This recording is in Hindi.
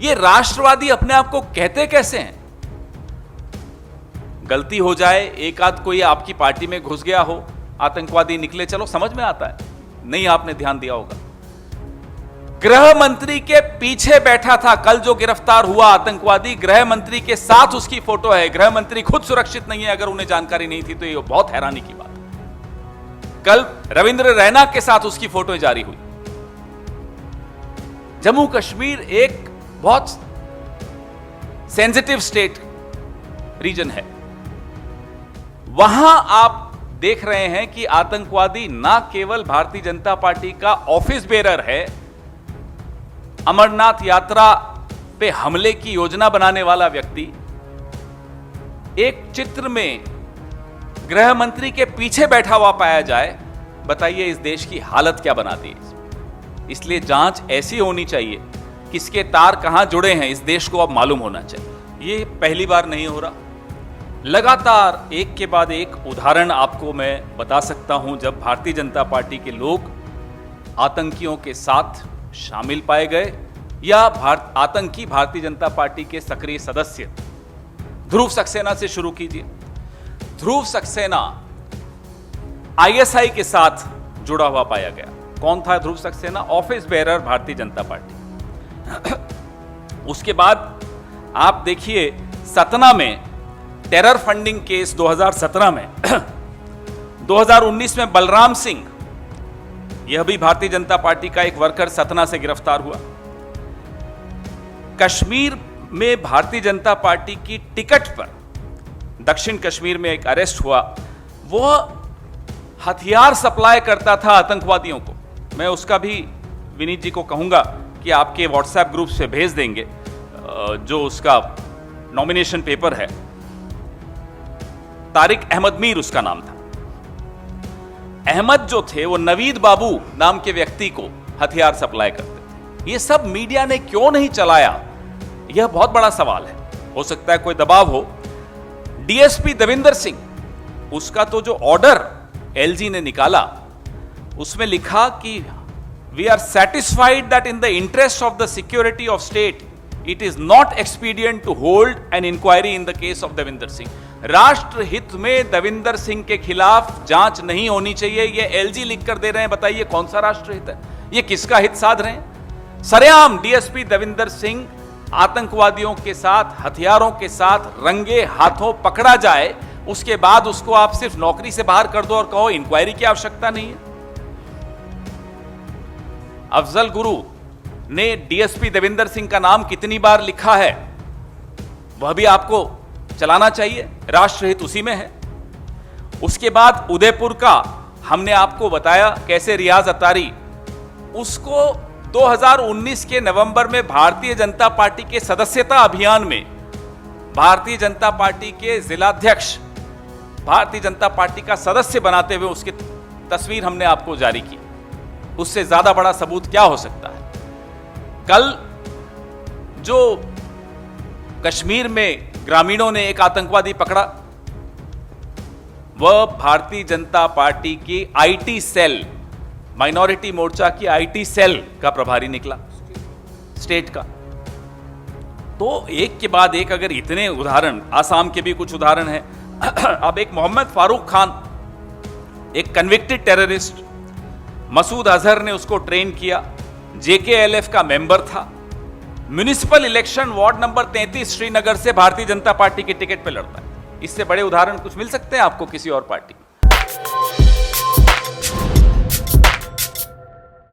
ये राष्ट्रवादी अपने आप को कहते कैसे हैं? गलती हो जाए, एक आध कोई आपकी पार्टी में घुस गया हो, आतंकवादी निकले, चलो समझ में आता है, नहीं आपने ध्यान दिया होगा। गृह मंत्री के पीछे बैठा था कल जो गिरफ्तार हुआ आतंकवादी, गृह मंत्री के साथ उसकी फोटो है। गृह मंत्री खुद सुरक्षित नहीं है, अगर उन्हें जानकारी नहीं थी तो ये बहुत हैरानी की बात है। कल रविंद्र रैना के साथ उसकी फोटो जारी हुई। जम्मू कश्मीर एक बहुत सेंसिटिव स्टेट रीजन है, वहां आप देख रहे हैं कि आतंकवादी ना केवल भारतीय जनता पार्टी का ऑफिस बेरर है, अमरनाथ यात्रा पे हमले की योजना बनाने वाला व्यक्ति एक चित्र में गृह मंत्री के पीछे बैठा हुआ पाया जाए। बताइए इस देश की हालत क्या बना दी। इसलिए जांच ऐसी होनी चाहिए, किसके तार कहां जुड़े हैं इस देश को अब मालूम होना चाहिए। ये पहली बार नहीं हो रहा, लगातार एक के बाद एक उदाहरण आपको मैं बता सकता हूं जब भारतीय जनता पार्टी के लोग आतंकियों के साथ शामिल पाए गए या आतंकी भारतीय जनता पार्टी के सक्रिय सदस्य। ध्रुव सक्सेना से शुरू कीजिए। ध्रुव सक्सेना आईएसआई के साथ जुड़ा हुआ पाया गया। कौन था ध्रुव Saxena? Office bearer Bharatiya Janata party. उसके बाद आप देखिए सतना में टेरर फंडिंग केस 2017 में 2019 में बलराम सिंह, यह भी भारतीय जनता पार्टी का एक वर्कर सतना से गिरफ्तार हुआ। कश्मीर में भारतीय जनता पार्टी की टिकट पर दक्षिण कश्मीर में एक अरेस्ट हुआ। वह हथियार सप्लाई करता था आतंकवादियों को। मैं उसका भी विनीत जी को कहूंगा कि आपके व्हाट्सएप ग्रुप से भेज देंगे जो उसका नॉमिनेशन पेपर है। तारिक अहमद मीर उसका नाम था। अहमद जो थे वो नवीद बाबू नाम के व्यक्ति को हथियार सप्लाई करते थे। ये सब मीडिया ने क्यों नहीं चलाया, यह बहुत बड़ा सवाल है। हो सकता है कोई दबाव हो। डीएसपी देविंदर सिंह, उसका तो जो ऑर्डर एलजी ने निकाला उसमें लिखा कि we are satisfied that in the interest of the security of state it is not expedient to hold an inquiry in the case of Devinder Singh. राष्ट्र हित में देविंदर सिंह के खिलाफ जांच नहीं होनी चाहिए, ये एलजी लिख कर दे रहे हैं। बताइए कौन सा राष्ट्र हित है? ये किसका हित साध रहे हैं? सरेआम डीएसपी देविंदर सिंह आतंकवादियों के साथ, हथियारों के साथ रंगे हाथों पकड़ा जाए, उसके बाद उसको आप सिर्फ नौकरी से बाहर कर दो और कहो इंक्वायरी की आवश्यकता नहीं है। अफजल गुरु ने डीएसपी देविंदर सिंह का नाम कितनी बार लिखा है, वह भी आपको चलाना चाहिए। राष्ट्रहित उसी में है। उसके बाद उदयपुर का हमने आपको बताया कैसे रियाज अतारी, उसको 2019 के नवंबर में भारतीय जनता पार्टी के सदस्यता अभियान में भारतीय जनता पार्टी के जिलाध्यक्ष, भारतीय जनता पार्टी का सदस्य बनाते हुए उसकी तस्वीर हमने आपको जारी की। उससे ज्यादा बड़ा सबूत क्या हो सकता है? कल जो कश्मीर में ग्रामीणों ने एक आतंकवादी पकड़ा, वह भारतीय जनता पार्टी की आईटी सेल, माइनॉरिटी मोर्चा की आईटी सेल का प्रभारी निकला, स्टेट का। तो एक के बाद एक अगर इतने उदाहरण, आसाम के भी कुछ उदाहरण हैं। अब एक मोहम्मद फारूक खान, एक कन्विक्टेड टेररिस्ट, मसूद अजहर ने उसको ट्रेन किया, जेकेएलएफ का मेंबर था, municipal election ward number 33 Srinagar से भारतीय जनता पार्टी की टिकट पे लड़ता है। इससे बड़े उदाहरण कुछ मिल सकते हैं आपको किसी और पार्टी?